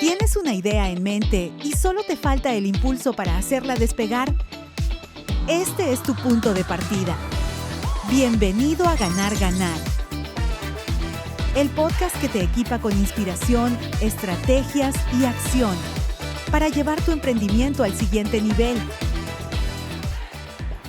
¿Tienes una idea en mente y solo te falta el impulso para hacerla despegar? Este es tu punto de partida. Bienvenido a Ganar, Ganar. El podcast que te equipa con inspiración, estrategias y acción para llevar tu emprendimiento al siguiente nivel.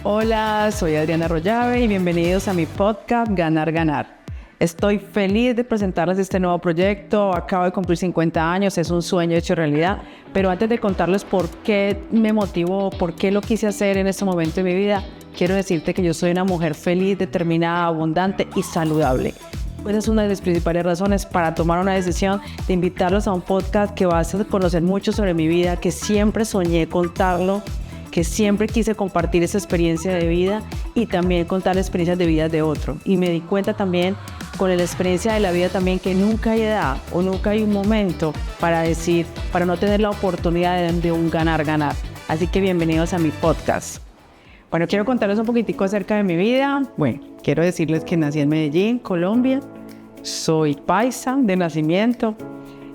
Hola, soy Adriana Arroyave y bienvenidos a mi podcast Ganar, Ganar. Estoy feliz de presentarles este nuevo proyecto. Acabo de cumplir 50 años, es un sueño hecho realidad. Pero antes de contarles por qué me motivó, por qué lo quise hacer en este momento de mi vida, quiero decirte que yo soy una mujer feliz, determinada, abundante y saludable. Pues es una de las principales razones para tomar una decisión de invitarlos a un podcast que va a hacer conocer mucho sobre mi vida, que siempre soñé contarlo, que siempre quise compartir esa experiencia de vida y también contar las experiencias de vida de otro. Y me di cuenta también con la experiencia de la vida también que nunca hay edad o nunca hay un momento para no tener la oportunidad de un ganar-ganar. Así que bienvenidos a mi podcast. Bueno, quiero contarles un poquitico acerca de mi vida. Bueno, quiero decirles que nací en Medellín, Colombia. Soy paisa de nacimiento.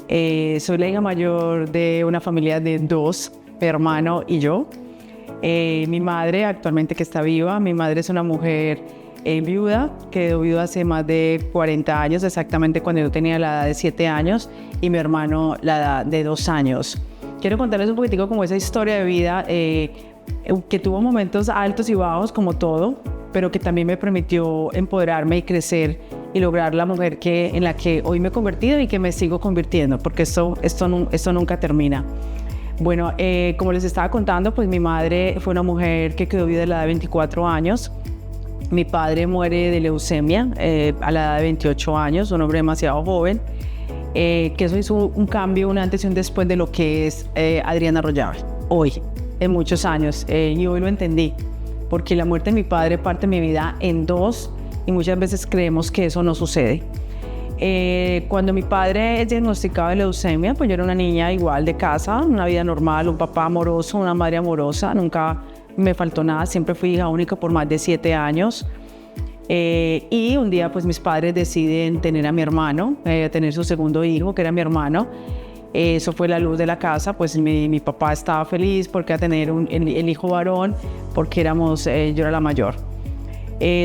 Soy la hija mayor de una familia de dos, mi hermano y yo. Mi madre actualmente que está viva, mi madre es una mujer viuda, quedó viuda hace más de 40 años, exactamente cuando yo tenía la edad de 7 años y mi hermano la edad de 2 años. Quiero contarles un poquitico como esa historia de vida que tuvo momentos altos y bajos como todo, pero que también me permitió empoderarme y crecer y lograr la mujer en la que hoy me he convertido y que me sigo convirtiendo, porque esto nunca termina. Bueno, como les estaba contando, pues mi madre fue una mujer que quedó viuda a la edad de 24 años. Mi padre muere de leucemia a la edad de 28 años, un hombre demasiado joven, que eso hizo un cambio, un antes y un después de lo que es Adriana Arroyave hoy, en muchos años. Y hoy lo entendí, porque la muerte de mi padre parte mi vida en dos y muchas veces creemos que eso no sucede. Cuando mi padre es diagnosticado de leucemia, pues yo era una niña igual de casa, una vida normal, un papá amoroso, una madre amorosa, nunca me faltó nada, siempre fui hija única por más de 7 años. Y un día pues mis padres deciden tener a mi hermano, tener su segundo hijo, que era mi hermano. Eso fue la luz de la casa, pues mi papá estaba feliz porque iba a tener el hijo varón, porque yo era la mayor.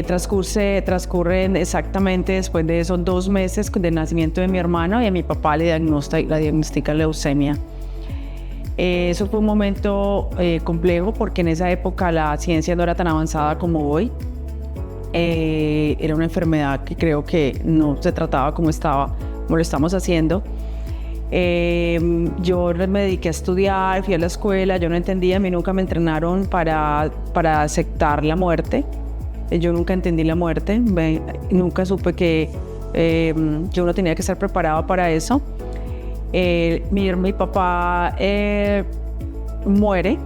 Transcurren exactamente después de esos 2 meses del nacimiento de mi hermano y a mi papá le diagnostica leucemia. Eso fue un momento complejo porque en esa época la ciencia no era tan avanzada como hoy. Era una enfermedad que creo que no se trataba como lo estamos haciendo. Yo me dediqué a estudiar, fui a la escuela, yo no entendía, a mí nunca me entrenaron para aceptar la muerte. Yo nunca entendí la muerte, nunca supe que yo no tenía que estar preparado para eso. Mi papá muere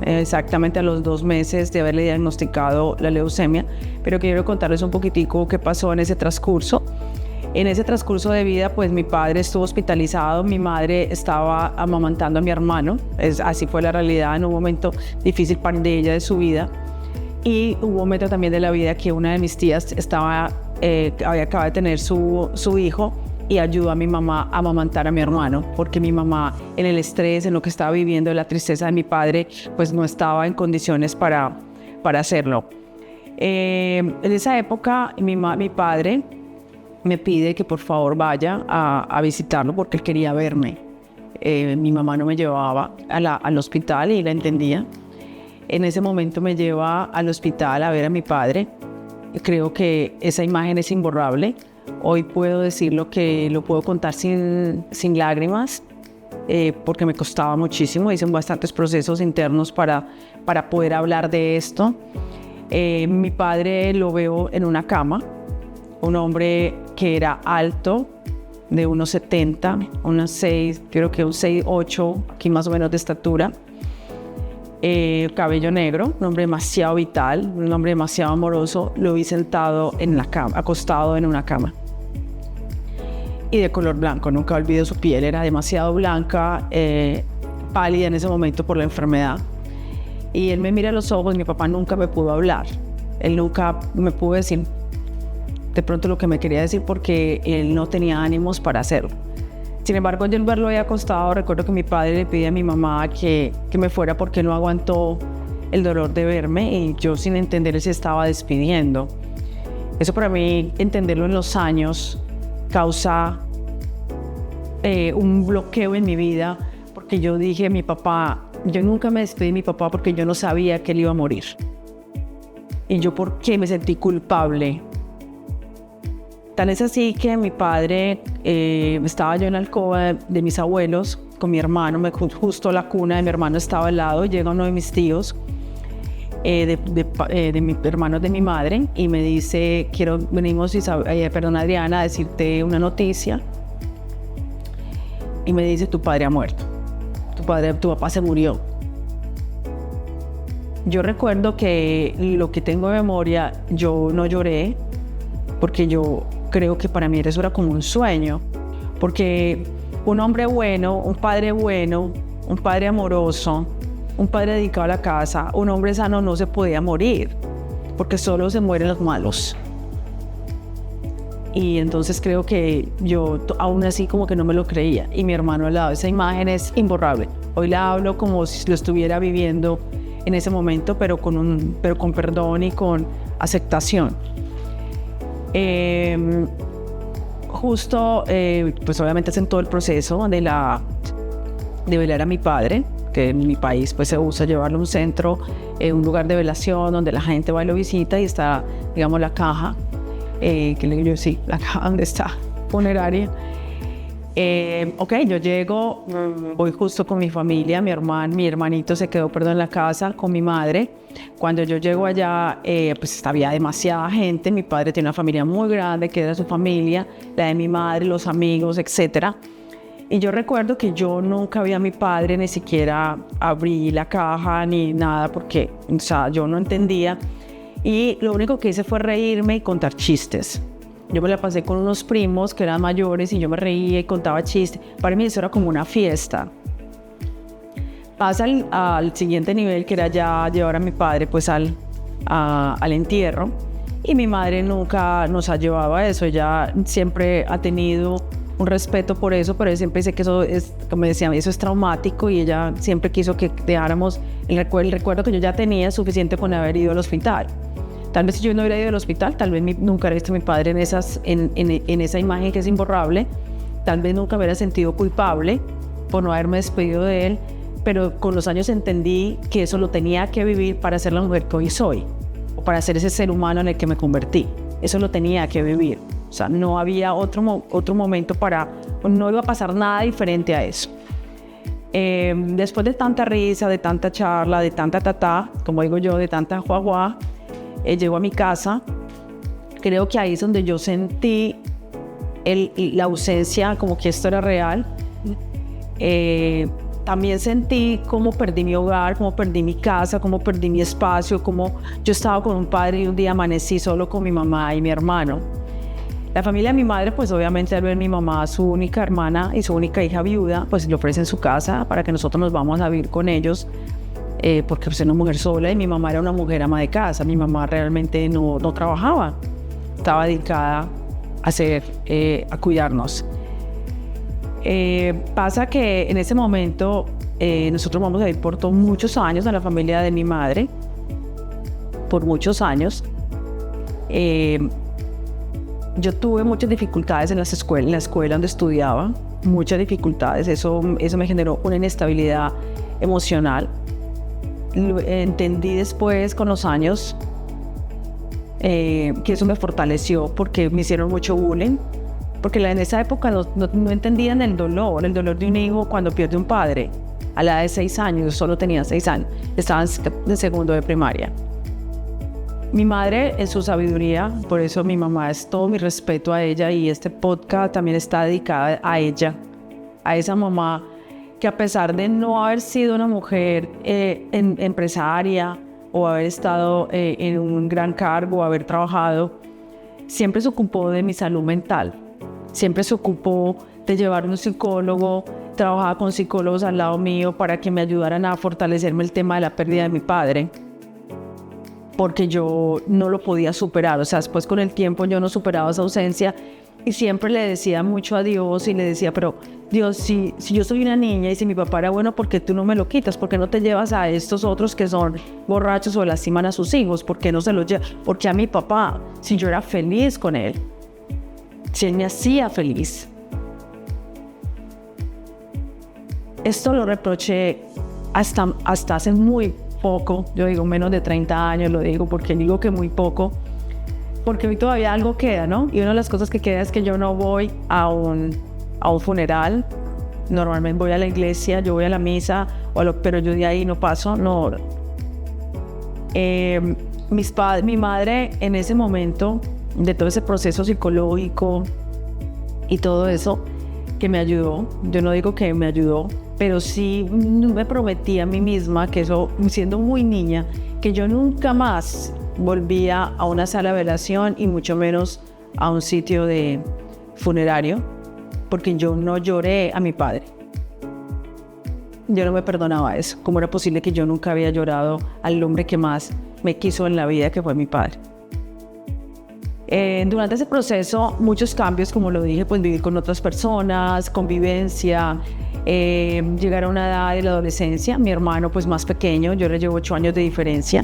exactamente a los 2 meses de haberle diagnosticado la leucemia, pero quiero contarles un poquitico qué pasó en ese transcurso. En ese transcurso de vida, pues mi padre estuvo hospitalizado, mi madre estaba amamantando a mi hermano, así fue la realidad en un momento difícil para ella de su vida. Y hubo un momento también de la vida que una de mis tías había acabado de tener su hijo y ayudó a mi mamá a amamantar a mi hermano, porque mi mamá en el estrés, en lo que estaba viviendo, la tristeza de mi padre, pues no estaba en condiciones para hacerlo. En esa época mi padre me pide que por favor vaya a visitarlo porque él quería verme. Mi mamá no me llevaba al hospital y la entendía. En ese momento me lleva al hospital a ver a mi padre. Creo que esa imagen es imborrable. Hoy puedo decirlo que lo puedo contar sin lágrimas, porque me costaba muchísimo. Hice bastantes procesos internos para poder hablar de esto. Mi padre lo veo en una cama, un hombre que era alto, de unos 70, unos 6, creo que un 6'8", aquí más o menos de estatura. Cabello negro, un hombre demasiado vital, un hombre demasiado amoroso. Lo vi sentado en la cama, acostado en una cama. Y de color blanco, nunca olvido su piel, era demasiado blanca, pálida en ese momento por la enfermedad. Y él me mira a los ojos, mi papá nunca me pudo hablar. Él nunca me pudo decir de pronto lo que me quería decir porque él no tenía ánimos para hacerlo. Sin embargo, yo al verlo ahí acostado, recuerdo que mi padre le pedía a mi mamá que me fuera porque no aguantó el dolor de verme y yo sin entender él se estaba despidiendo. Eso para mí, entenderlo en los años, causa un bloqueo en mi vida porque yo dije, mi papá, yo nunca me despedí de mi papá porque yo no sabía que él iba a morir. Y yo, ¿por qué me sentí culpable? Tal es así que mi padre, estaba yo en la alcoba de mis abuelos con mi hermano, justo la cuna de mi hermano estaba al lado, llega uno de mis tíos, de mis hermanos de mi madre, y me dice, venimos, Adriana, a decirte una noticia. Y me dice, tu padre ha muerto, tu papá se murió. Yo recuerdo que lo que tengo de memoria, yo no lloré, porque yo creo que para mí eso era como un sueño, porque un hombre bueno, un padre amoroso, un padre dedicado a la casa, un hombre sano no se podía morir, porque solo se mueren los malos. Y entonces creo que yo aún así como que no me lo creía, y mi hermano al lado, esa imagen es imborrable. Hoy la hablo como si lo estuviera viviendo en ese momento, pero con perdón y con aceptación. Pues obviamente hacen todo el proceso de velar a mi padre, que en mi país pues se usa llevarlo a un centro, un lugar de velación donde la gente va y lo visita, y está, digamos, la caja, la caja donde está funeraria. Yo llego, voy justo con mi familia, mi hermanito se quedó, en la casa con mi madre. Cuando yo llego allá, pues había demasiada gente. Mi padre tiene una familia muy grande, que era su familia, la de mi madre, los amigos, etc. Y yo recuerdo que yo nunca vi a mi padre, ni siquiera abrí la caja ni nada, porque, yo no entendía. Y lo único que hice fue reírme y contar chistes. Yo me la pasé con unos primos que eran mayores y yo me reía y contaba chistes. Para mí eso era como una fiesta. Pasa al siguiente nivel, que era ya llevar a mi padre pues al entierro. Y mi madre nunca nos ha llevado a eso. Ella siempre ha tenido un respeto por eso, pero ella siempre dice que eso es, como decía, eso es traumático, y ella siempre quiso que dejáramos el recuerdo que yo ya tenía suficiente con haber ido al hospital. Tal vez si yo no hubiera ido al hospital, tal vez nunca hubiera visto a mi padre en esa imagen que es imborrable. Tal vez nunca hubiera sentido culpable por no haberme despedido de él, pero con los años entendí que eso lo tenía que vivir para ser la mujer que hoy soy, o para ser ese ser humano en el que me convertí. Eso lo tenía que vivir. O sea, no había otro momento no iba a pasar nada diferente a eso. Después de tanta risa, de tanta charla, de tanta tatá, como digo yo, de tanta juaguá, llego a mi casa. Creo que ahí es donde yo sentí la ausencia, como que esto era real. También sentí cómo perdí mi hogar, cómo perdí mi casa, cómo perdí mi espacio, cómo yo estaba con un padre y un día amanecí solo con mi mamá y mi hermano. La familia de mi madre, pues obviamente al ver mi mamá, su única hermana y su única hija viuda, pues le ofrecen su casa para que nosotros nos vamos a vivir con ellos, porque pues, era una mujer sola y mi mamá era una mujer ama de casa. Mi mamá realmente no trabajaba, estaba dedicada a cuidarnos. Pasa que en ese momento nosotros vamos a vivir por muchos años a la familia de mi madre, por muchos años. Yo tuve muchas dificultades en la escuela donde estudiaba, muchas dificultades. Eso me generó una inestabilidad emocional. Entendí después, con los años, que eso me fortaleció, porque me hicieron mucho bullying, porque en esa época no entendían el dolor de un hijo cuando pierde un padre. A la edad de 6 años, yo solo tenía 6 años, estaba en segundo de primaria. Mi madre, en su sabiduría, por eso mi mamá, es todo mi respeto a ella, y este podcast también está dedicado a ella, a esa mamá que, a pesar de no haber sido una mujer empresaria o haber estado en un gran cargo, haber trabajado, siempre se ocupó de mi salud mental, siempre se ocupó de llevar un psicólogo, trabajaba con psicólogos al lado mío para que me ayudaran a fortalecerme el tema de la pérdida de mi padre, porque yo no lo podía superar. O sea, después con el tiempo yo no superaba esa ausencia, Y siempre le decía mucho a Dios y le decía, pero Dios, si yo soy una niña y si mi papá era bueno, ¿por qué tú no me lo quitas? ¿Por qué no te llevas a estos otros que son borrachos o lastiman a sus hijos? ¿Por qué no se los llevas? Porque a mi papá, si yo era feliz con él, si él me hacía feliz. Esto lo reproché hasta hace muy poco, yo digo menos de 30 años, lo digo porque digo que muy poco, porque hoy todavía algo queda, ¿no? Y una de las cosas que queda es que yo no voy a un funeral, normalmente voy a la iglesia, yo voy a la misa, pero yo de ahí no paso, no oro. Mi madre en ese momento, de todo ese proceso psicológico y todo eso, que me ayudó, yo no digo que me ayudó, pero sí me prometí a mí misma que eso, siendo muy niña, que yo nunca más volvía a una sala de velación y mucho menos a un sitio de funerario, porque yo no lloré a mi padre. Yo no me perdonaba eso. ¿Cómo era posible que yo nunca había llorado al hombre que más me quiso en la vida, que fue mi padre? Durante ese proceso, muchos cambios, como lo dije, pues vivir con otras personas, convivencia, llegar a una edad de la adolescencia. Mi hermano, pues más pequeño, yo le llevo 8 años de diferencia.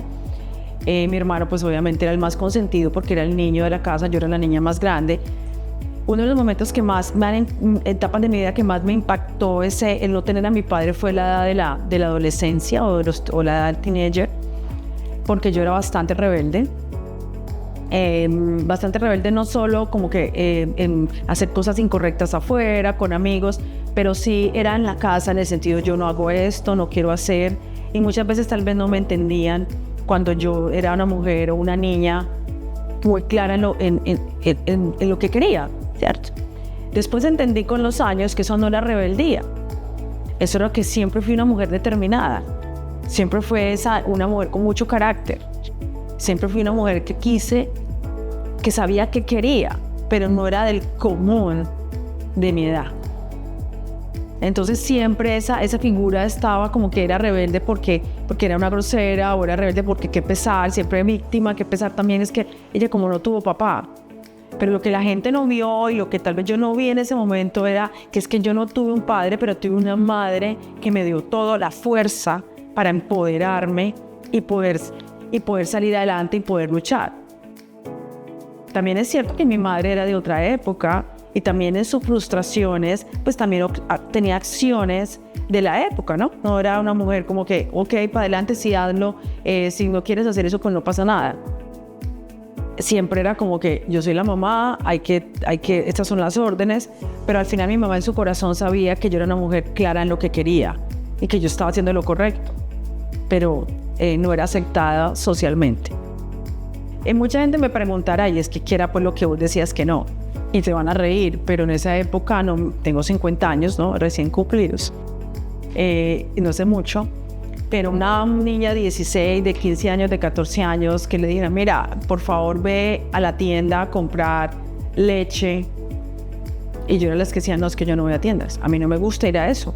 Mi hermano, pues obviamente era el más consentido porque era el niño de la casa, yo era la niña más grande. Uno de los momentos que más, etapas de mi vida que más me impactó el no tener a mi padre fue la edad de la adolescencia o la edad del teenager, porque yo era bastante rebelde. Bastante rebelde, no solo como que en hacer cosas incorrectas afuera, con amigos, pero sí era en la casa, en el sentido yo no hago esto, no quiero hacer, y muchas veces tal vez no me entendían cuando yo era una mujer o una niña muy clara en lo que quería, ¿cierto? Después entendí con los años que eso no era rebeldía, eso era que siempre fui una mujer determinada, siempre fue una mujer con mucho carácter, siempre fui una mujer que sabía que quería, pero no era del común de mi edad. Entonces siempre esa figura estaba como que era rebelde porque era una grosera, o era rebelde porque qué pesar, siempre víctima, qué pesar también es que ella como no tuvo papá. Pero lo que la gente no vio y lo que tal vez yo no vi en ese momento era que es que yo no tuve un padre, pero tuve una madre que me dio toda la fuerza para empoderarme y poder salir adelante y poder luchar. También es cierto que mi madre era de otra época y también en sus frustraciones, pues también tenía acciones de la época, ¿no? No era una mujer como que, ok, para adelante, sí, hazlo, si no quieres hacer eso, pues no pasa nada. Siempre era como que yo soy la mamá, estas son las órdenes, pero al final mi mamá en su corazón sabía que yo era una mujer clara en lo que quería y que yo estaba haciendo lo correcto, pero no era aceptada socialmente. Mucha gente me preguntará, y es que quiera pues lo que vos decías que no, y te van a reír, pero en esa época, no, tengo 50 años, ¿no? Recién cumplidos, no sé mucho, pero una niña de 16, de 15 años, de 14 años, que le digan, mira, por favor ve a la tienda a comprar leche, y yo era las que decían, no, es que yo no voy a tiendas, a mí no me gusta ir a eso.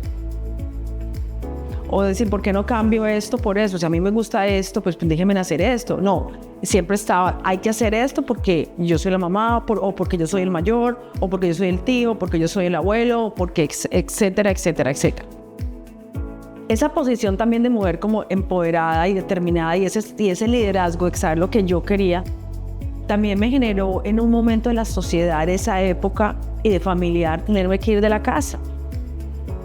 O decir, ¿por qué no cambio esto por eso? Si a mí me gusta esto, pues déjenme hacer esto. No, siempre estaba, hay que hacer esto porque yo soy la mamá, o porque yo soy el mayor, o porque yo soy el tío, o porque yo soy el abuelo, o porque etcétera, etcétera, etcétera. Esa posición también de mujer como empoderada y determinada y ese liderazgo de saber lo que yo quería, también me generó en un momento de la sociedad, de esa época y de familiar, tenerme que ir de la casa.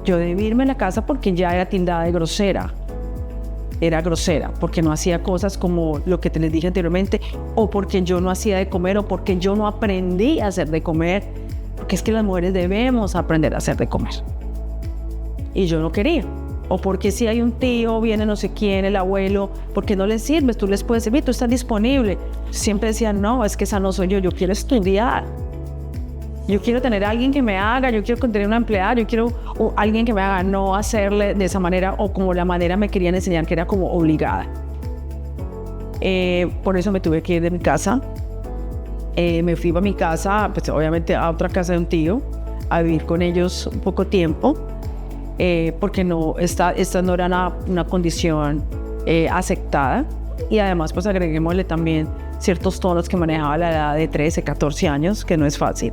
Yo debí irme a la casa porque ya era tildada de grosera. Era grosera porque no hacía cosas como lo que te les dije anteriormente, o porque yo no hacía de comer, o porque yo no aprendí a hacer de comer, porque es que las mujeres debemos aprender a hacer de comer. Y yo no quería. O porque si hay un tío, viene no sé quién, el abuelo, porque no les sirves, tú les puedes servir, tú estás disponible. Siempre decía, no, es que esa no soy yo quiero estudiar. Yo quiero tener a alguien que me haga, yo quiero tener una empleada, yo quiero alguien que me haga, no hacerle de esa manera o como la manera me querían enseñar, que era como obligada. Por eso me tuve que ir de mi casa. Me fui a mi casa, pues obviamente a otra casa de un tío, a vivir con ellos un poco tiempo, porque no, esta no era una condición aceptada. Y además, pues agreguémosle también ciertos tonos que manejaba la edad de 13, 14 años, que no es fácil.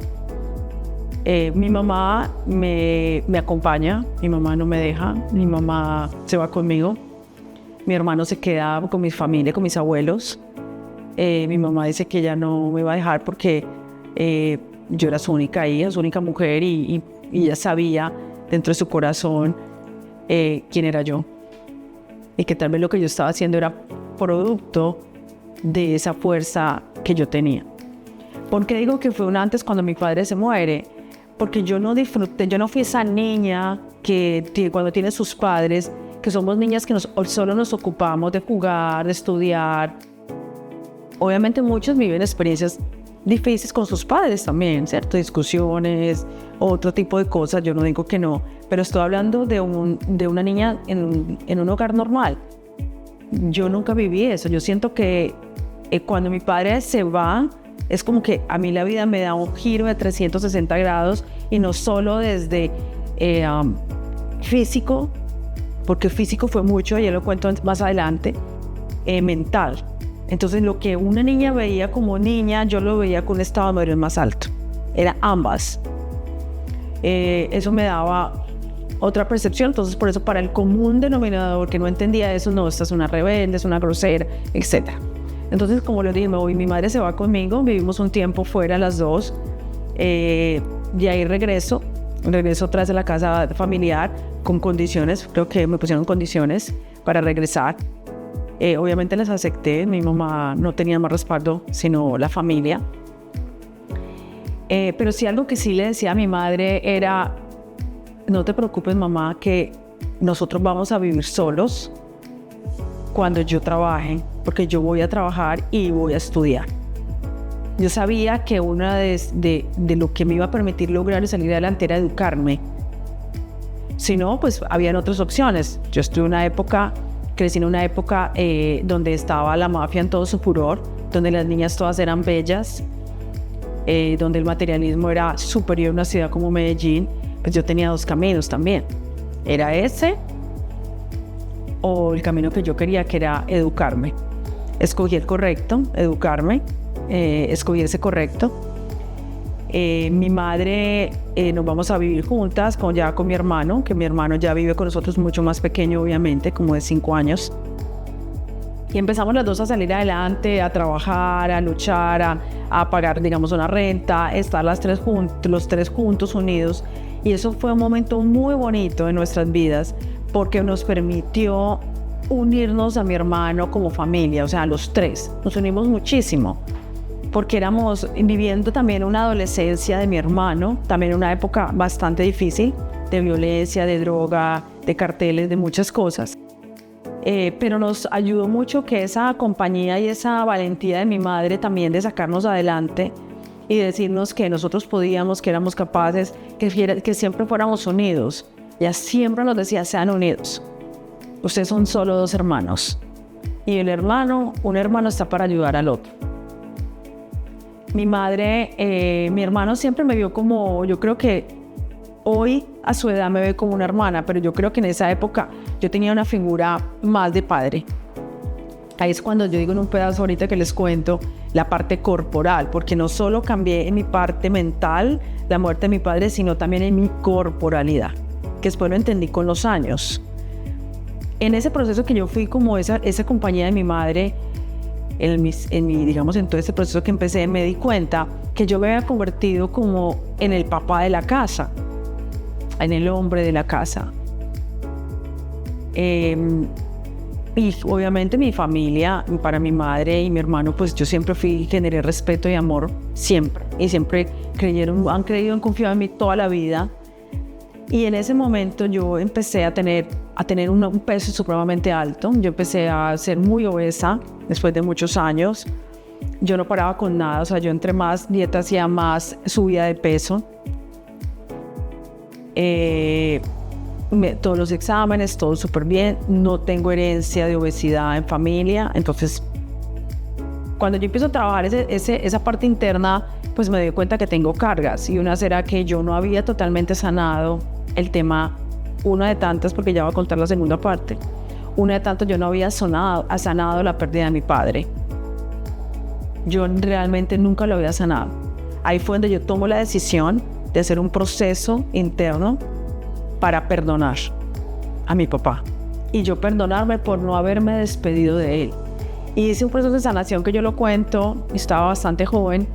Mi mamá me acompaña, mi mamá no me deja, mi mamá se va conmigo, mi hermano se queda con mi familia, con mis abuelos. Mi mamá dice que ella no me va a dejar porque yo era su única hija, su única mujer y ella sabía dentro de su corazón quién era yo y que tal vez lo que yo estaba haciendo era producto de esa fuerza que yo tenía. ¿Por qué digo que fue un antes cuando mi padre se muere? Porque yo no disfruté, yo no fui esa niña que cuando tiene sus padres, que somos niñas que solo nos ocupamos de jugar, de estudiar. Obviamente muchos viven experiencias difíciles con sus padres también, ¿cierto? Discusiones, otro tipo de cosas, yo no digo que no, pero estoy hablando de una niña en un hogar normal. Yo nunca viví eso, yo siento que cuando mi padre se va, es como que a mí la vida me da un giro de 360 grados y no solo desde físico, porque físico fue mucho, ya lo cuento más adelante, mental. Entonces lo que una niña veía como niña, yo lo veía con un estado de madurez más alto. Era ambas. Eso me daba otra percepción, entonces por eso para el común denominador que no entendía eso, no, esta es una rebelde, es una grosera, etc. Entonces, como les dije, mi madre se va conmigo, vivimos un tiempo fuera las dos, de ahí regreso otra vez a la casa familiar con condiciones, creo que me pusieron condiciones para regresar. Obviamente les acepté, mi mamá no tenía más respaldo sino la familia. Pero sí, algo que sí le decía a mi madre era: no te preocupes, mamá, que nosotros vamos a vivir solos cuando yo trabaje, porque yo voy a trabajar y voy a estudiar. Yo sabía que una de lo que me iba a permitir lograr y salir adelante era educarme. Si no, pues habían otras opciones. Yo crecí en una época donde estaba la mafia en todo su furor, donde las niñas todas eran bellas, donde el materialismo era superior a una ciudad como Medellín. Pues yo tenía dos caminos también. Era ese o el camino que yo quería, que era educarme. Escogí el correcto, educarme, escogí ese correcto. Mi madre, nos vamos a vivir juntas ya con mi hermano, que mi hermano ya vive con nosotros, mucho más pequeño obviamente, como de 5 años. Y empezamos las dos a salir adelante, a trabajar, a luchar, a pagar, digamos, una renta, estar los tres juntos, unidos. Y eso fue un momento muy bonito en nuestras vidas, porque nos permitió unirnos a mi hermano como familia, o sea, los tres. Nos unimos muchísimo, porque éramos viviendo también una adolescencia de mi hermano, también una época bastante difícil, de violencia, de droga, de carteles, de muchas cosas. Pero nos ayudó mucho que esa compañía y esa valentía de mi madre también de sacarnos adelante y decirnos que nosotros podíamos, que éramos capaces, que siempre fuéramos unidos. Ella siempre nos decía: sean unidos. Ustedes son solo 2 hermanos. Y un hermano está para ayudar al otro. Mi hermano siempre me vio como, yo creo que hoy a su edad me ve como una hermana, pero yo creo que en esa época yo tenía una figura más de padre. Ahí es cuando yo digo en un pedazo ahorita que les cuento la parte corporal, porque no solo cambié en mi parte mental la muerte de mi padre, sino también en mi corporalidad, que después lo entendí con los años. En ese proceso que yo fui como esa compañía de mi madre, digamos, en todo ese proceso que empecé, me di cuenta que yo me había convertido como en el papá de la casa, en el hombre de la casa. Y obviamente mi familia, para mi madre y mi hermano, pues yo siempre generé respeto y amor, siempre. Y siempre han creído, han confiado en mí toda la vida. Y en ese momento yo empecé a tener un peso supremamente alto. Yo empecé a ser muy obesa después de muchos años. Yo no paraba con nada, o sea, yo entre más dieta hacía, más subía de peso. Todos los exámenes, todo súper bien. No tengo herencia de obesidad en familia. Entonces, cuando yo empiezo a trabajar esa parte interna, pues me doy cuenta que tengo cargas. Y una será que yo no había totalmente sanado el tema, una de tantas, porque ya voy a contar la segunda parte. Una de tantas, yo no había sanado la pérdida de mi padre. Yo realmente nunca lo había sanado. Ahí fue donde yo tomo la decisión de hacer un proceso interno para perdonar a mi papá. Y yo perdonarme por no haberme despedido de él. Y hice un proceso de sanación que yo lo cuento, estaba bastante joven,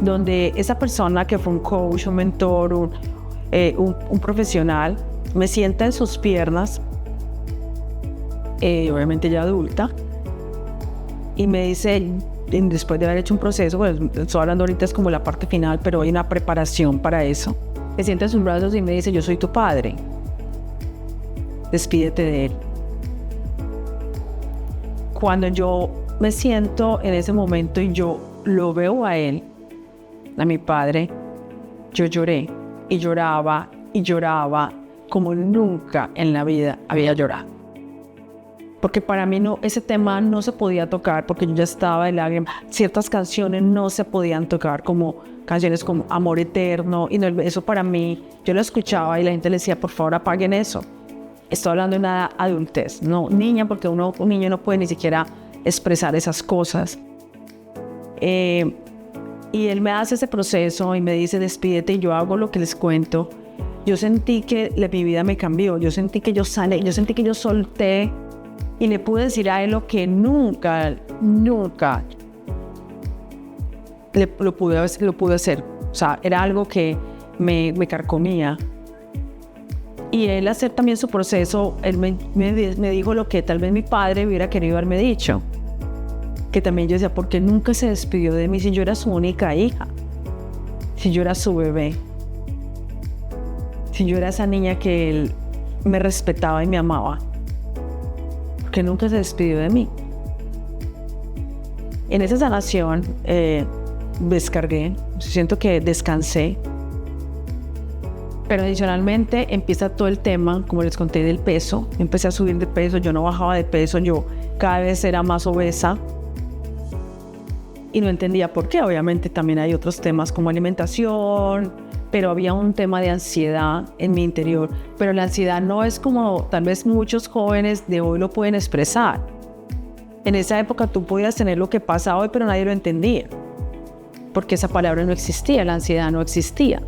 donde esa persona que fue un coach, un mentor, un profesional, me sienta en sus piernas, obviamente ya adulta, y me dice, después de haber hecho un proceso, pues estoy hablando ahorita es como la parte final, pero hay una preparación para eso, me sienta en sus brazos y me dice, yo soy tu padre, despídete de él. Cuando yo me siento en ese momento y yo lo veo a él, a mi padre, yo lloré y lloraba como nunca en la vida había llorado. Porque para mí ese tema no se podía tocar porque yo ya estaba de lágrimas. Ciertas canciones no se podían tocar, como canciones como Amor Eterno, y no, eso para mí, yo lo escuchaba y la gente le decía, por favor apaguen eso. Estoy hablando de una adultez, no niña, porque un niño no puede ni siquiera expresar esas cosas. Y él me hace ese proceso y me dice, despídete, y yo hago lo que les cuento. Yo sentí que mi vida me cambió, yo sentí que yo sané, yo sentí que yo solté y le pude decir a él lo que nunca lo pude hacer. O sea, era algo que me carcomía. Y él hacer también su proceso, él me dijo lo que tal vez mi padre hubiera querido haberme dicho. Que también yo decía, ¿por qué nunca se despidió de mí si yo era su única hija? Si yo era su bebé. Si yo era esa niña que él me respetaba y me amaba. ¿Por qué nunca se despidió de mí? En esa sanación descargué, siento que descansé. Pero adicionalmente empieza todo el tema, como les conté, del peso. Empecé a subir de peso, yo no bajaba de peso, yo cada vez era más obesa. Y no entendía por qué. Obviamente también hay otros temas como alimentación, pero había un tema de ansiedad en mi interior. Pero la ansiedad no es como tal vez muchos jóvenes de hoy lo pueden expresar. En esa época tú podías tener lo que pasa hoy, pero nadie lo entendía. Porque esa palabra no existía, la ansiedad no existía.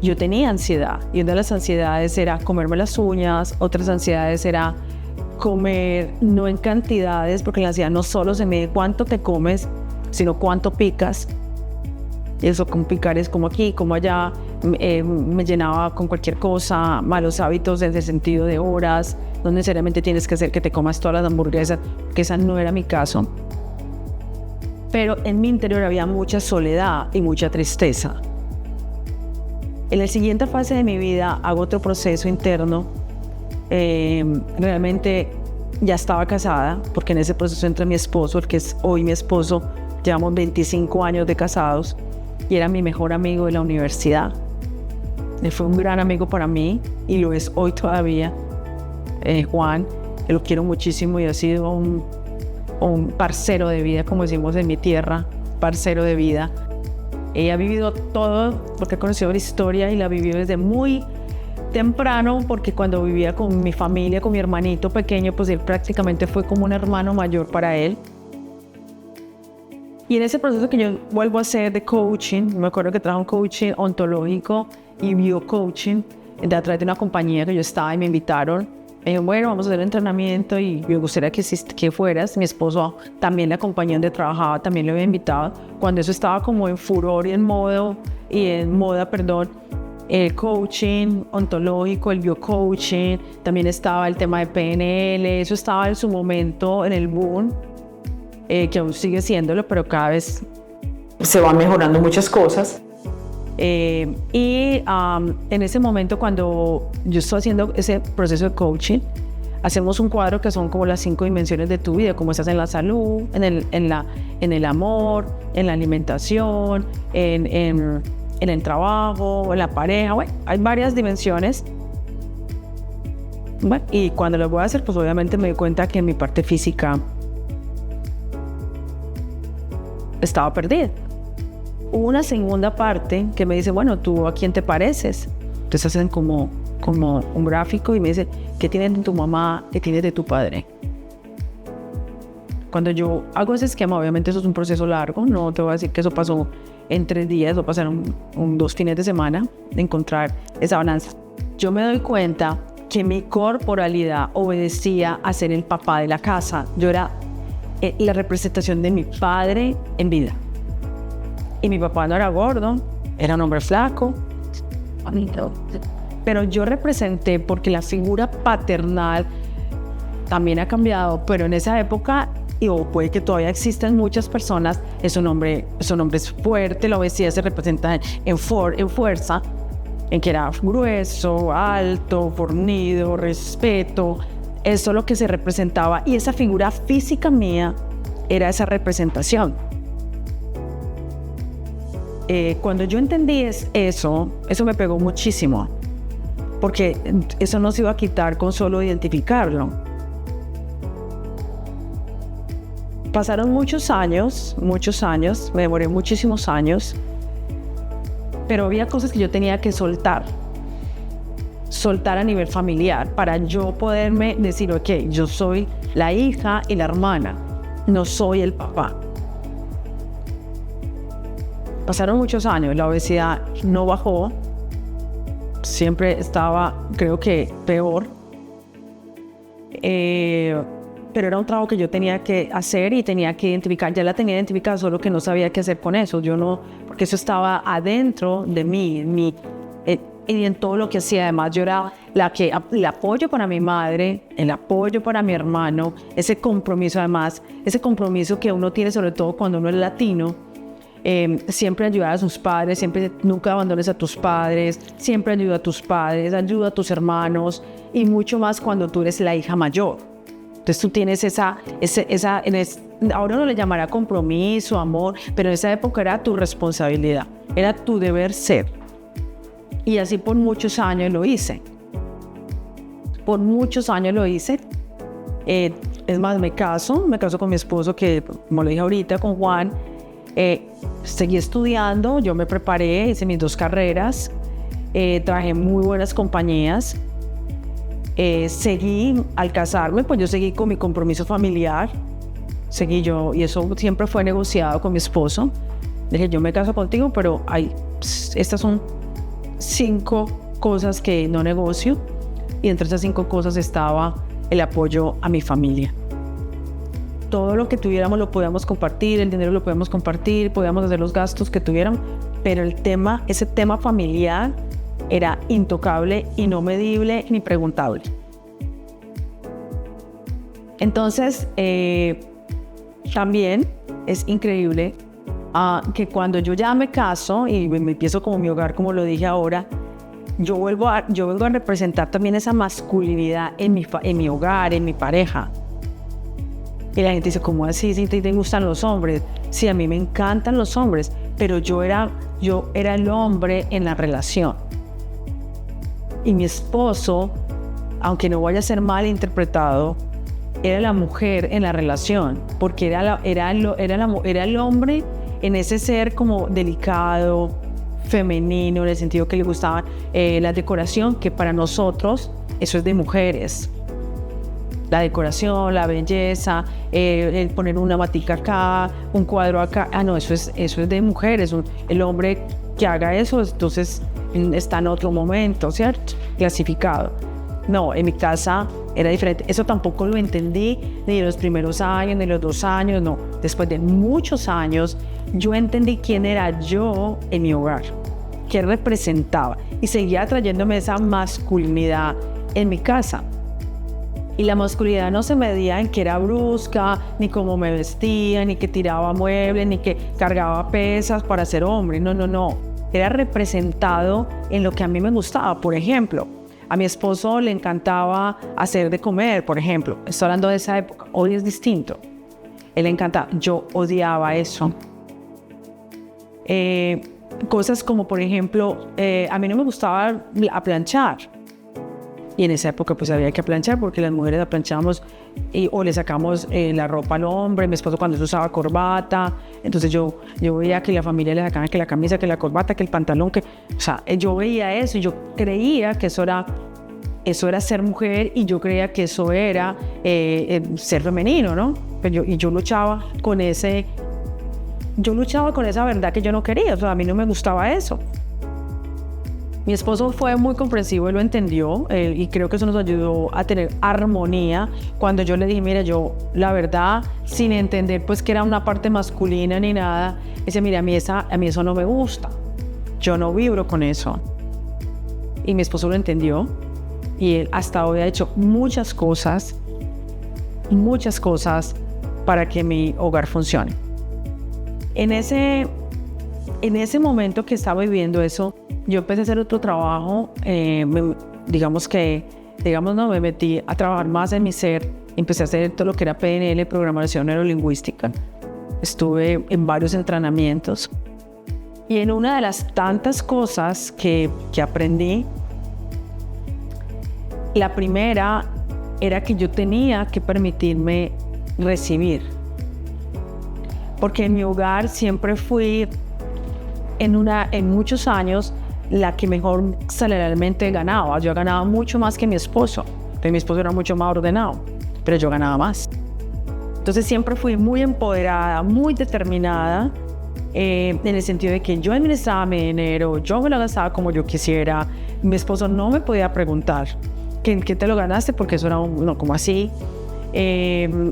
Yo tenía ansiedad y una de las ansiedades era comerme las uñas, otras ansiedades era comer no en cantidades, porque la ansiedad no solo se mide cuánto te comes, sino cuánto picas. Y eso con picar es como aquí, como allá, me llenaba con cualquier cosa, malos hábitos en el sentido de horas, no necesariamente tienes que hacer que te comas todas las hamburguesas, que esa no era mi caso. Pero en mi interior había mucha soledad y mucha tristeza. En la siguiente fase de mi vida hago otro proceso interno. Realmente ya estaba casada, porque en ese proceso entra mi esposo, el que es hoy mi esposo. Llevamos 25 años de casados y era mi mejor amigo de la universidad. Él fue un gran amigo para mí y lo es hoy todavía. Juan, lo quiero muchísimo y ha sido un parcero de vida, como decimos en mi tierra, parcero de vida. Ella ha vivido todo, porque ha conocido la historia y la vivió desde muy temprano, porque cuando vivía con mi familia, con mi hermanito pequeño, pues él prácticamente fue como un hermano mayor para él. Y en ese proceso que yo vuelvo a hacer de coaching, me acuerdo que trajo un coaching ontológico y biocoaching a través de una compañía que yo estaba y me invitaron. Me dijo, bueno, vamos a hacer entrenamiento y me gustaría que fueras. Mi esposo también la compañía donde trabajaba, también lo había invitado. Cuando eso estaba como en furor y en moda, el coaching ontológico, el biocoaching, también estaba el tema de PNL, eso estaba en su momento en el boom, que aún sigue siéndolo, pero cada vez se van mejorando muchas cosas. En ese momento, cuando yo estoy haciendo ese proceso de coaching, hacemos un cuadro que son como las 5 dimensiones de tu vida, como estás en la salud, en el amor, en la alimentación, en el trabajo, en la pareja. Bueno, hay varias dimensiones. Bueno, y cuando lo voy a hacer, pues obviamente me di cuenta que en mi parte física estaba perdida. Hubo una segunda parte que me dice, bueno, ¿tú a quién te pareces? Entonces hacen como un gráfico y me dice, ¿qué tienes de tu mamá? ¿Qué tienes de tu padre? Cuando yo hago ese esquema, obviamente eso es un proceso largo, no te voy a decir que eso pasó en 3 días, o pasaron 2 fines de semana de encontrar esa balanza. Yo me doy cuenta que mi corporalidad obedecía a ser el papá de la casa. Yo era la representación de mi padre en vida. Y mi papá no era gordo, era un hombre flaco. Pero yo representé, porque la figura paternal también ha cambiado, pero en esa época, o puede que todavía existan muchas personas, es un hombre fuerte, la obesidad se representa en fuerza, en que era grueso, alto, fornido, respeto. Eso es lo que se representaba, y esa figura física mía era esa representación. Cuando yo entendí eso me pegó muchísimo, porque eso no se iba a quitar con solo identificarlo. Pasaron muchos años, me demoré muchísimos años, pero había cosas que yo tenía que soltar a nivel familiar, para yo poderme decir, ok, yo soy la hija y la hermana, no soy el papá. Pasaron muchos años, la obesidad no bajó, siempre estaba, creo que peor, pero era un trabajo que yo tenía que hacer y tenía que identificar. Ya la tenía identificada, solo que no sabía qué hacer con eso. Porque eso estaba adentro de mí, y en todo lo que hacía. Además, yo era el apoyo para mi madre, el apoyo para mi hermano, ese compromiso, además, ese compromiso que uno tiene, sobre todo cuando uno es latino. Siempre ayudar a sus padres, nunca abandones a tus padres, siempre ayuda a tus padres, ayuda a tus hermanos, y mucho más cuando tú eres la hija mayor. Entonces tú tienes ahora uno le llamará compromiso, amor, pero en esa época era tu responsabilidad, era tu deber ser. Y así por muchos años lo hice. Es más, me caso con mi esposo, que como lo dije ahorita, con Juan. Seguí estudiando, yo me preparé, hice mis 2 carreras, trabajé en muy buenas compañías. Seguí, al casarme, pues yo seguí con mi compromiso familiar, y eso siempre fue negociado con mi esposo. Dije, yo me caso contigo, pero estas son 5 cosas que no negocio, y entre esas 5 cosas estaba el apoyo a mi familia. Todo lo que tuviéramos lo podíamos compartir, el dinero lo podíamos compartir, podíamos hacer los gastos que tuviéramos, pero ese tema familiar era intocable y no medible ni preguntable. Entonces, también es increíble que cuando yo ya me caso y me empiezo como mi hogar, como lo dije ahora, yo vengo a representar también esa masculinidad en mi hogar, en mi pareja. Y la gente dice, ¿cómo así? ¿Si te gustan los hombres? Sí, a mí me encantan los hombres, pero yo era el hombre en la relación. Y mi esposo, aunque no vaya a ser mal interpretado, era la mujer en la relación, porque era el hombre en ese ser como delicado, femenino, en el sentido que le gustaba la decoración, que para nosotros eso es de mujeres. La decoración, la belleza, el poner una matica acá, un cuadro acá. No, eso es de mujeres. El hombre que haga eso, entonces está en otro momento, ¿cierto? Clasificado. No, en mi casa era diferente. Eso tampoco lo entendí ni en los primeros años, ni en los 2 años, no. Después de muchos años, yo entendí quién era yo en mi hogar, qué representaba, y seguía trayéndome esa masculinidad en mi casa. Y la masculinidad no se medía en que era brusca, ni cómo me vestía, ni que tiraba muebles, ni que cargaba pesas para ser hombre. No. Era representado en lo que a mí me gustaba. Por ejemplo, a mi esposo le encantaba hacer de comer, por ejemplo. Estoy hablando de esa época. Hoy es distinto. Él le encantaba. Yo odiaba eso. Cosas como, por ejemplo, a mí no me gustaba planchar. Y en esa época pues había que planchar, porque las mujeres la planchábamos o le sacamos la ropa al hombre. Mi esposo cuando usaba corbata, entonces yo veía que la familia le sacaban que la camisa, que la corbata, que el pantalón, yo veía eso y yo creía que eso era ser mujer, y yo creía que eso era ser femenino, ¿no? yo luchaba con esa verdad que yo no quería, o sea, a mí no me gustaba eso. Mi esposo fue muy comprensivo y lo entendió, y creo que eso nos ayudó a tener armonía. Cuando yo le dije, mira, yo la verdad, sin entender pues que era una parte masculina ni nada, dice, mira, a mí eso no me gusta, yo no vibro con eso. Y mi esposo lo entendió, y él hasta hoy ha hecho muchas cosas para que mi hogar funcione. En ese momento que estaba viviendo eso, yo empecé a hacer otro trabajo, me metí a trabajar más en mi ser, empecé a hacer todo lo que era PNL, programación neurolingüística. Estuve en varios entrenamientos y en una de las tantas cosas que aprendí, la primera era que yo tenía que permitirme recibir, porque en mi hogar siempre fui en muchos años la que mejor salarialmente ganaba. Yo ganaba mucho más que mi esposo, pero mi esposo era mucho más ordenado, pero yo ganaba más. Entonces siempre fui muy empoderada, muy determinada, en el sentido de que yo administraba mi dinero, yo me lo gastaba como yo quisiera. Mi esposo no me podía preguntar ¿en qué te lo ganaste? Porque eso era no, como así.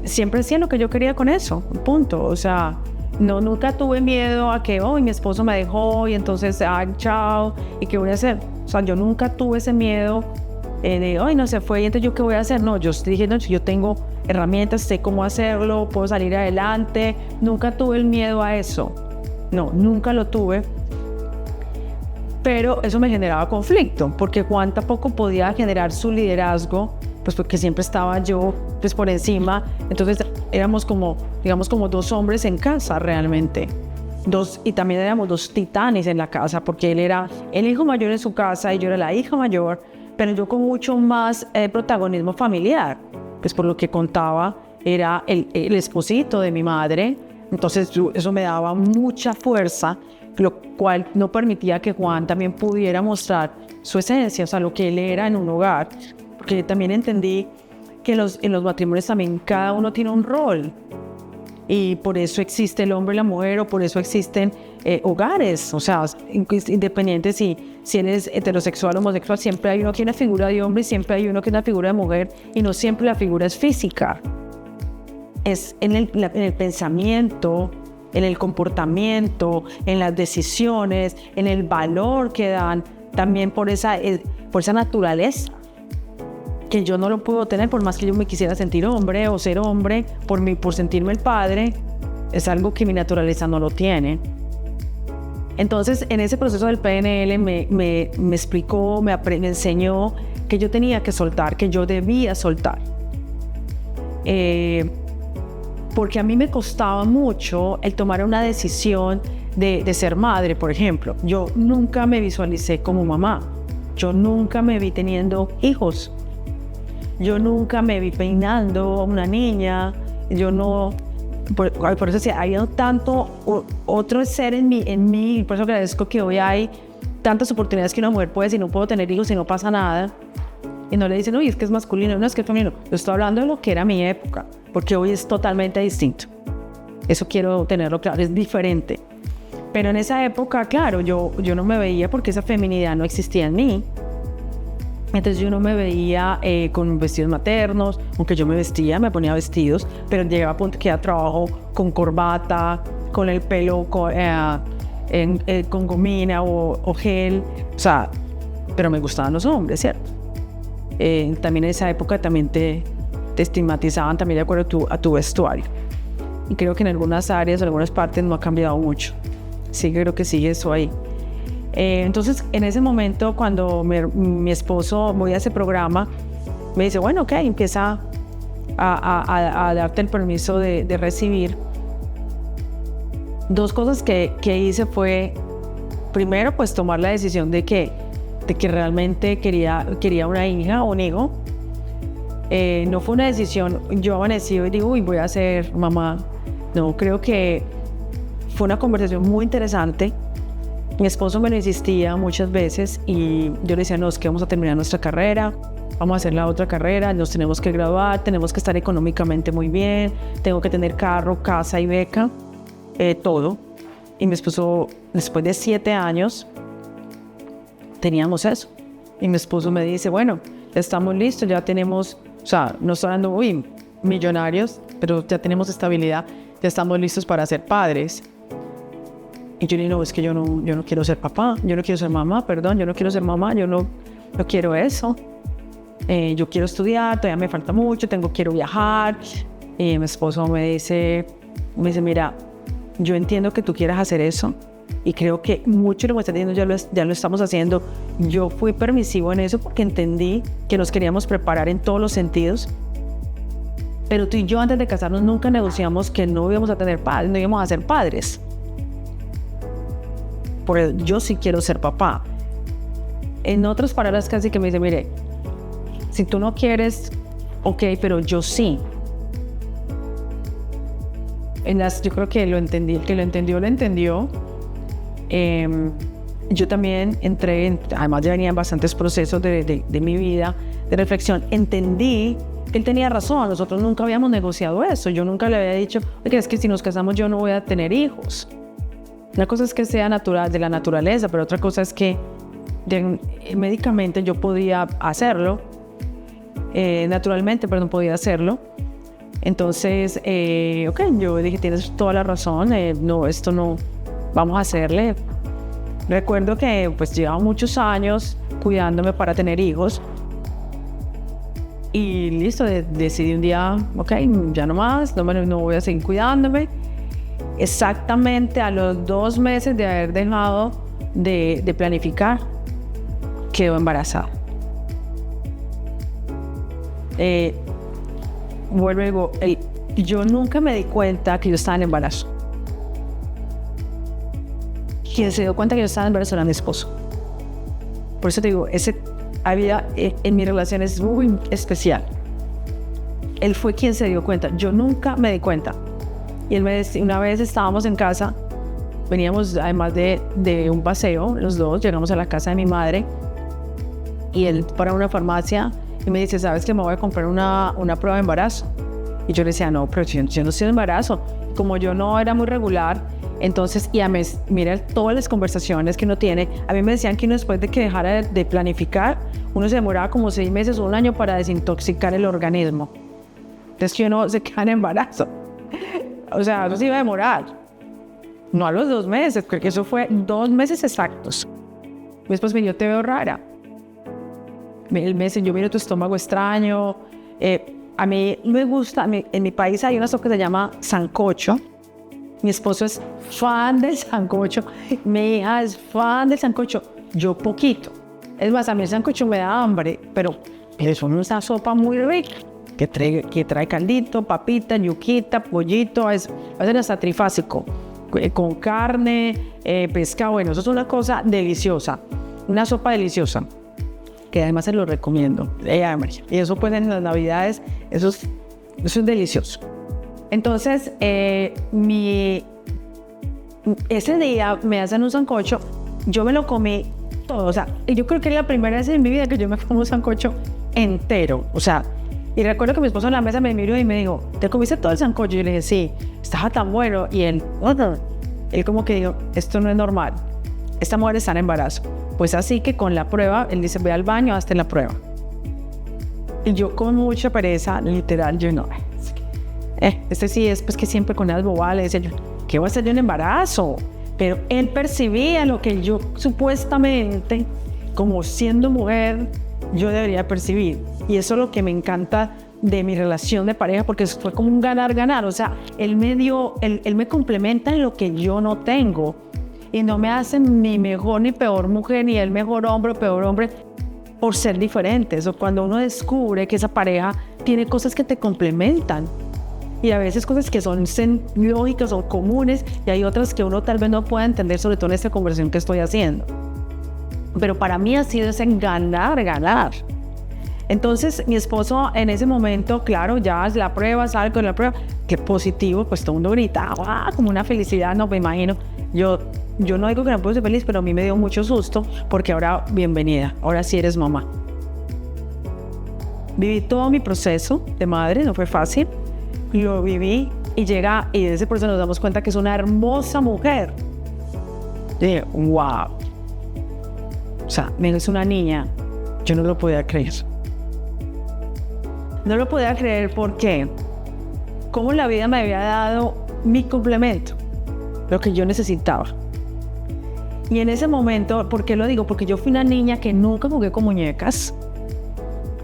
Siempre hacía lo que yo quería con eso, punto. O sea, nunca tuve miedo a que mi esposo me dejó y entonces, chao, ¿y qué voy a hacer? O sea, yo nunca tuve ese miedo de, no se fue, y entonces ¿yo qué voy a hacer? No, yo dije, no, yo tengo herramientas, sé cómo hacerlo, puedo salir adelante. Nunca tuve el miedo a eso. No, nunca lo tuve. Pero eso me generaba conflicto, porque Juan tampoco podía generar su liderazgo, pues porque siempre estaba yo pues por encima. Entonces éramos como dos hombres en casa realmente. Y también éramos dos titanes en la casa, porque él era el hijo mayor en su casa y yo era la hija mayor, pero yo con mucho más protagonismo familiar. Pues por lo que contaba, era el esposito de mi madre. Entonces eso me daba mucha fuerza, lo cual no permitía que Juan también pudiera mostrar su esencia, o sea, lo que él era en un hogar. Porque también entendí que en los matrimonios también cada uno tiene un rol. Y por eso existe el hombre y la mujer, o por eso existen hogares. O sea, independiente si eres heterosexual o homosexual, siempre hay uno que es una figura de hombre y siempre hay uno que es una figura de mujer, y no siempre la figura es física. Es en el pensamiento, en el comportamiento, en las decisiones, en el valor que dan, también por esa naturaleza, que yo no lo puedo tener por más que yo me quisiera sentir hombre o ser hombre, por sentirme el padre. Es algo que mi naturaleza no lo tiene. Entonces, en ese proceso del PNL me explicó, me enseñó que yo tenía que soltar, que yo debía soltar. Porque a mí me costaba mucho el tomar una decisión de ser madre, por ejemplo. Yo nunca me visualicé como mamá. Yo nunca me vi teniendo hijos. Yo nunca me vi peinando a una niña. Yo no... Por eso decía, había tanto otro ser en mí. Por eso agradezco que hoy hay tantas oportunidades que una mujer puede decir, no puedo tener hijos y no pasa nada. Y no le dicen, uy, es que es masculino, no, es que es femenino. Yo estoy hablando de lo que era mi época, porque hoy es totalmente distinto. Eso quiero tenerlo claro, es diferente. Pero en esa época, claro, yo no me veía porque esa feminidad no existía en mí. Entonces yo no me veía con vestidos maternos, aunque yo me ponía vestidos, pero llegaba a punto que ya trabajo con corbata, con el pelo con gomina o gel, o sea, pero me gustaban los hombres, ¿cierto? También en esa época también te estigmatizaban también de acuerdo a tu vestuario. Y creo que en algunas áreas, en algunas partes no ha cambiado mucho. Sí, creo que sigue eso ahí. Entonces, en ese momento, cuando mi esposo voy a ese programa, me dice, bueno, ok, empieza a darte el permiso de recibir. Dos cosas que hice fue, primero, pues tomar la decisión de que realmente quería una hija o un hijo. No fue una decisión, yo amanecí y digo, uy, voy a ser mamá. No, creo que fue una conversación muy interesante. Mi esposo me lo insistía muchas veces y yo le decía, no, es que vamos a terminar nuestra carrera, vamos a hacer la otra carrera, nos tenemos que graduar, tenemos que estar económicamente muy bien, tengo que tener carro, casa y beca, todo. Y mi esposo, después de 7 años, teníamos eso. Y mi esposo me dice, bueno, estamos listos, ya tenemos, o sea, no estoy hablando, millonarios, pero ya tenemos estabilidad, ya estamos listos para ser padres. Y yo le digo, no, es que yo no quiero ser papá, yo no quiero ser mamá, perdón, yo no quiero ser mamá, yo no quiero eso. Yo quiero estudiar, todavía me falta mucho, quiero viajar. Y mi esposo me dice, mira, yo entiendo que tú quieras hacer eso y creo que mucho de lo que estás diciendo ya lo estamos haciendo. Yo fui permisivo en eso porque entendí que nos queríamos preparar en todos los sentidos. Pero tú y yo antes de casarnos nunca negociamos que no íbamos a tener padres, no íbamos a ser padres. Porque yo sí quiero ser papá. En otras palabras casi que me dice, mire, si tú no quieres, ok, pero yo sí. Yo creo que lo entendí, el que lo entendió. Yo también entré, además ya venía en bastantes procesos de mi vida, de reflexión. Entendí que él tenía razón, nosotros nunca habíamos negociado eso. Yo nunca le había dicho, oye, es que si nos casamos yo no voy a tener hijos. Una cosa es que sea natural, de la naturaleza, pero otra cosa es que médicamente yo podía hacerlo. Naturalmente, perdón, podía hacerlo. Entonces, ok, yo dije, tienes toda la razón, no, esto no, vamos a hacerle. Recuerdo que pues llevaba muchos años cuidándome para tener hijos y listo, decidí un día, ok, ya no más, no voy a seguir cuidándome. Exactamente a los 2 meses de haber dejado de planificar, quedó embarazada. Vuelvo y digo, yo nunca me di cuenta que yo estaba en embarazo. Quien se dio cuenta que yo estaba en embarazo era mi esposo. Por eso te digo, había en mi relación es muy especial. Él fue quien se dio cuenta. Yo nunca me di cuenta. Y él me decía, una vez estábamos en casa, veníamos además de un paseo, los dos, llegamos a la casa de mi madre y él para una farmacia y me dice, ¿sabes que me voy a comprar una prueba de embarazo? Y yo le decía, no, pero yo no estoy de embarazo. Como yo no era muy regular, entonces, mira todas las conversaciones que uno tiene. A mí me decían que uno después de que dejara de planificar, uno se demoraba como 6 meses o 1 año para desintoxicar el organismo. Entonces, que uno se queda en embarazo. O sea, eso se iba a demorar. No a los 2 meses, porque eso fue 2 meses exactos. Después me dijo, yo te veo rara. Él me dice, yo miro tu estómago extraño. A mí me gusta, en mi país hay una sopa que se llama sancocho. Mi esposo es fan del sancocho. Mi hija es fan del sancocho. Yo poquito. Es más, a mí el sancocho me da hambre, pero es una sopa muy rica. Que trae caldito, papita, yuquita, pollito. Va a ser hasta trifásico. Con carne, pescado. Bueno, eso es una cosa deliciosa. Una sopa deliciosa. Que además se lo recomiendo. Y eso pues en las navidades, eso es delicioso. Entonces, ese día me hacen un sancocho, yo me lo comí todo, o sea, yo creo que es la primera vez en mi vida que yo me como un sancocho entero, o sea, y recuerdo que mi esposo en la mesa me miró y me dijo, ¿te comiste todo el sancocho? Y yo le dije, sí, estaba tan bueno, y él como que dijo, esto no es normal, esta mujer está en embarazo. Pues así que con la prueba, él dice, ve al baño, hazte la prueba. Y yo con mucha pereza, literal, yo no, sí es pues que siempre con las bobadas le decía yo, ¿qué voy a hacer yo en embarazo? Pero él percibía lo que yo supuestamente, como siendo mujer, yo debería percibir. Y eso es lo que me encanta de mi relación de pareja, porque fue como un ganar-ganar. O sea, él me complementa en lo que yo no tengo. Y no me hace ni mejor ni peor mujer, ni el mejor hombre o peor hombre, por ser diferentes. O cuando uno descubre que esa pareja tiene cosas que te complementan. Y a veces cosas que son lógicas o comunes, y hay otras que uno tal vez no pueda entender, sobre todo en esta conversación que estoy haciendo. Pero para mí ha sido ese ganar. Entonces mi esposo en ese momento, claro, ya la prueba, salgo de la prueba, qué positivo, pues todo el mundo gritaba, como una felicidad, no me imagino. Yo no digo que no puedo ser feliz, pero a mí me dio mucho susto, porque ahora bienvenida, ahora sí eres mamá. Viví todo mi proceso de madre, no fue fácil. Lo viví y llega, y de ese proceso nos damos cuenta que es una hermosa mujer. Y dije, wow. O sea, es una niña. Yo no lo podía creer. No lo podía creer porque cómo la vida me había dado mi complemento, lo que yo necesitaba. Y en ese momento, ¿por qué lo digo? Porque yo fui una niña que nunca jugué con muñecas.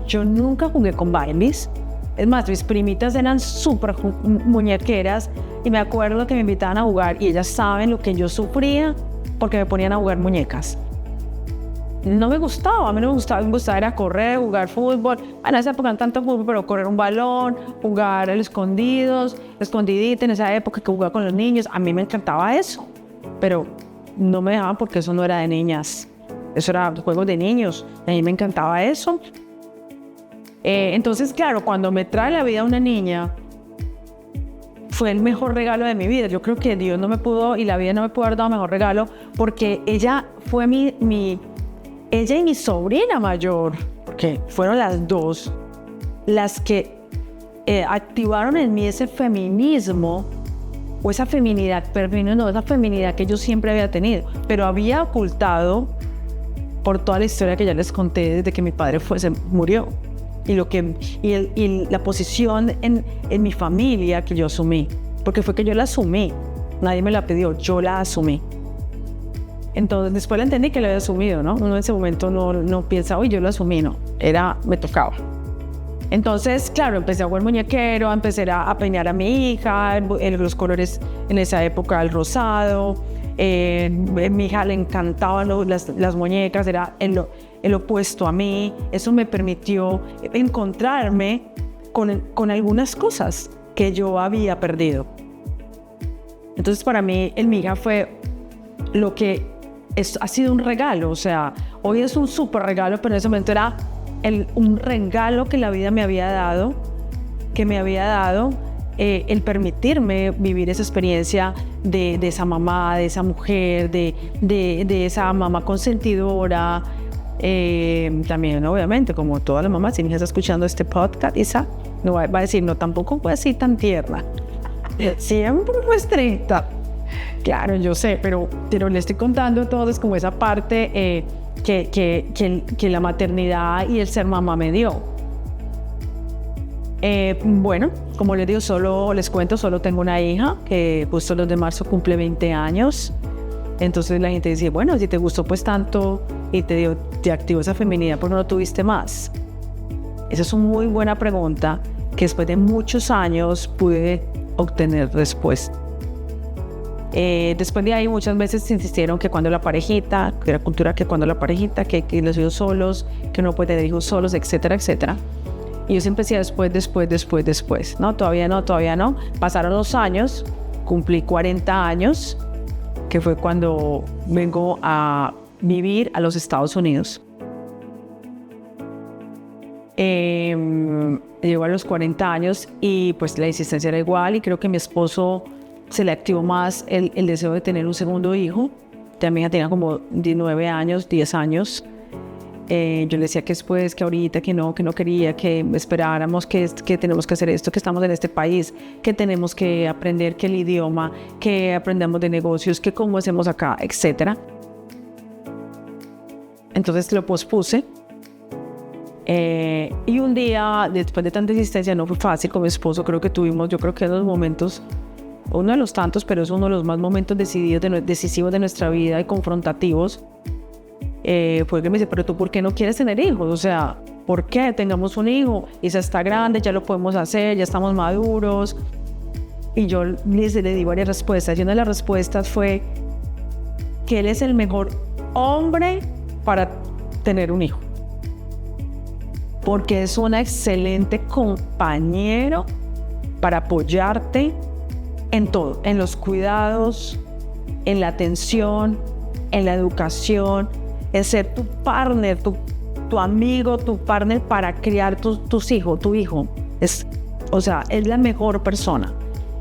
Yo nunca jugué con Barbies. Es más, mis primitas eran súper muñequeras y me acuerdo que me invitaban a jugar y ellas saben lo que yo sufría porque me ponían a jugar muñecas. No me gustaba, a mí no me gustaba, era correr, jugar fútbol. En esa época no tanto fútbol, pero correr un balón, jugar al escondidita, en esa época que jugaba con los niños. A mí me encantaba eso, pero no me dejaban porque eso no era de niñas. Eso era juegos de niños, y a mí me encantaba eso. Entonces, claro, cuando me trae la vida una niña, fue el mejor regalo de mi vida. Yo creo que Dios no me pudo, y la vida no me pudo haber dado mejor regalo, porque ella fue ella y mi sobrina mayor, porque fueron las dos las que activaron en mí ese feminismo, o esa feminidad, esa feminidad que yo siempre había tenido, pero había ocultado por toda la historia que ya les conté desde que mi padre se murió. Y la posición en mi familia que yo asumí, porque fue que yo la asumí, nadie me la pidió, yo la asumí. Entonces después la entendí que la había asumido, ¿no? Uno en ese momento no piensa, oye, yo lo asumí, no, me tocaba. Entonces, claro, empecé a jugar muñequero, empecé a peinar a mi hija, los colores en esa época, el rosado. Mi hija le encantaban las muñecas, era el opuesto a mí. Eso me permitió encontrarme con algunas cosas que yo había perdido. Entonces, para mí, mi hija fue lo que ha sido un regalo. O sea, hoy es un súper regalo, pero en ese momento era un regalo que la vida me había dado, el permitirme vivir esa experiencia de esa mamá, de esa mujer, de esa mamá consentidora. También, obviamente, como todas las mamás, si mi hija está escuchando este podcast, Isa no va a decir, no, tampoco fue así tan tierna. Siempre fue estricta. Claro, yo sé, pero le estoy contando entonces como esa parte que la maternidad y el ser mamá me dio. Bueno, como les digo, solo tengo una hija que justo el 2 de marzo cumple 20 años. Entonces la gente dice, bueno, si te gustó pues tanto y te activó esa feminidad, ¿por qué no tuviste más? Esa es una muy buena pregunta que después de muchos años pude obtener respuesta. Después de ahí muchas veces insistieron que cuando la parejita, que era cultura que cuando la parejita, que los hijos solos, que no puede tener hijos solos, etcétera, etcétera. Y yo siempre decía después. No, todavía no. Pasaron los años, cumplí 40 años, que fue cuando vengo a vivir a los Estados Unidos. Llego a los 40 años y pues la insistencia era igual, y creo que mi esposo se le activó más el deseo de tener un segundo hijo. También tenía como 19 años, 10 años. Yo le decía que después, que ahorita, que no quería, que esperáramos, que tenemos que hacer esto, que estamos en este país, que tenemos que aprender que el idioma, que aprendamos de negocios, que cómo hacemos acá, etc. Entonces lo pospuse. Y un día, después de tanta insistencia, no fue fácil con mi esposo. Creo que en los momentos, uno de los tantos, pero es uno de los más momentos decisivos de nuestra vida y confrontativos. Fue que me dice, pero tú, ¿por qué no quieres tener hijos? O sea, ¿por qué? Tengamos un hijo, Isa está grande, ya lo podemos hacer, ya estamos maduros. Y yo le di varias respuestas, y una de las respuestas fue que él es el mejor hombre para tener un hijo, porque es un excelente compañero para apoyarte en todo, en los cuidados, en la atención, en la educación, en ser tu partner, tu amigo, tu partner para criar tus hijos, tu hijo. Es la mejor persona.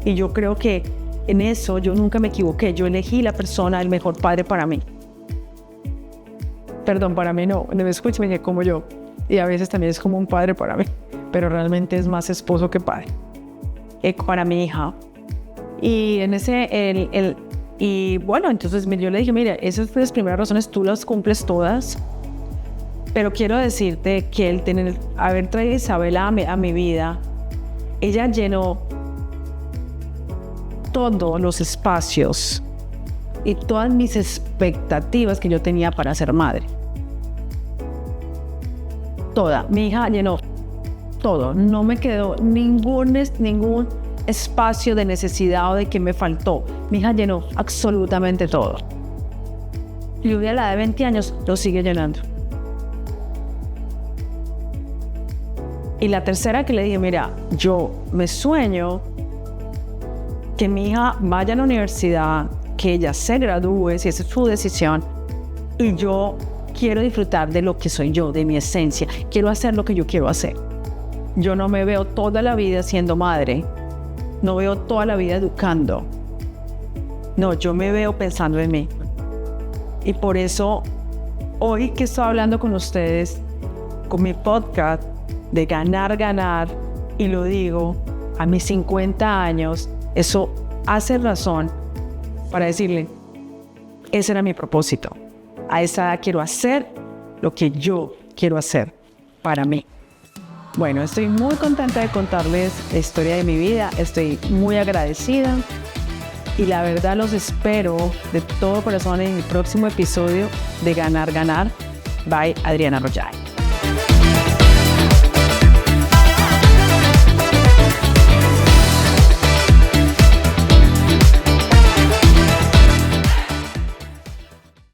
Y yo creo que en eso yo nunca me equivoqué. Yo elegí la persona, el mejor padre para mí. Perdón, para mí no me escucho, me dije como yo. y a veces también es como un padre para mí, pero realmente es más esposo que padre para mi hija. Y en ese, y bueno, entonces yo le dije, mira, esas tres primeras razones tú las cumples todas, pero quiero decirte que haber traído a Isabela a mi vida, ella llenó todos los espacios y todas mis expectativas que yo tenía para ser madre. Toda. Mi hija llenó todo. No me quedó ningún espacio de necesidad o de que me faltó. Mi hija llenó absolutamente todo. Y hoy a la de 20 años lo sigue llenando. Y la tercera que le dije, mira, yo me sueño que mi hija vaya a la universidad, que ella se gradúe, si esa es su decisión, y yo quiero disfrutar de lo que soy yo, de mi esencia. Quiero hacer lo que yo quiero hacer. Yo no me veo toda la vida siendo madre, no veo toda la vida educando. No, yo me veo pensando en mí. Y por eso, hoy que estoy hablando con ustedes, con mi podcast de ganar, y lo digo, a mis 50 años, eso hace razón para decirle, ese era mi propósito. A esa edad quiero hacer lo que yo quiero hacer para mí. Bueno, estoy muy contenta de contarles la historia de mi vida. Estoy muy agradecida y la verdad los espero de todo corazón en el próximo episodio de Ganar. By Adriana Arroyave.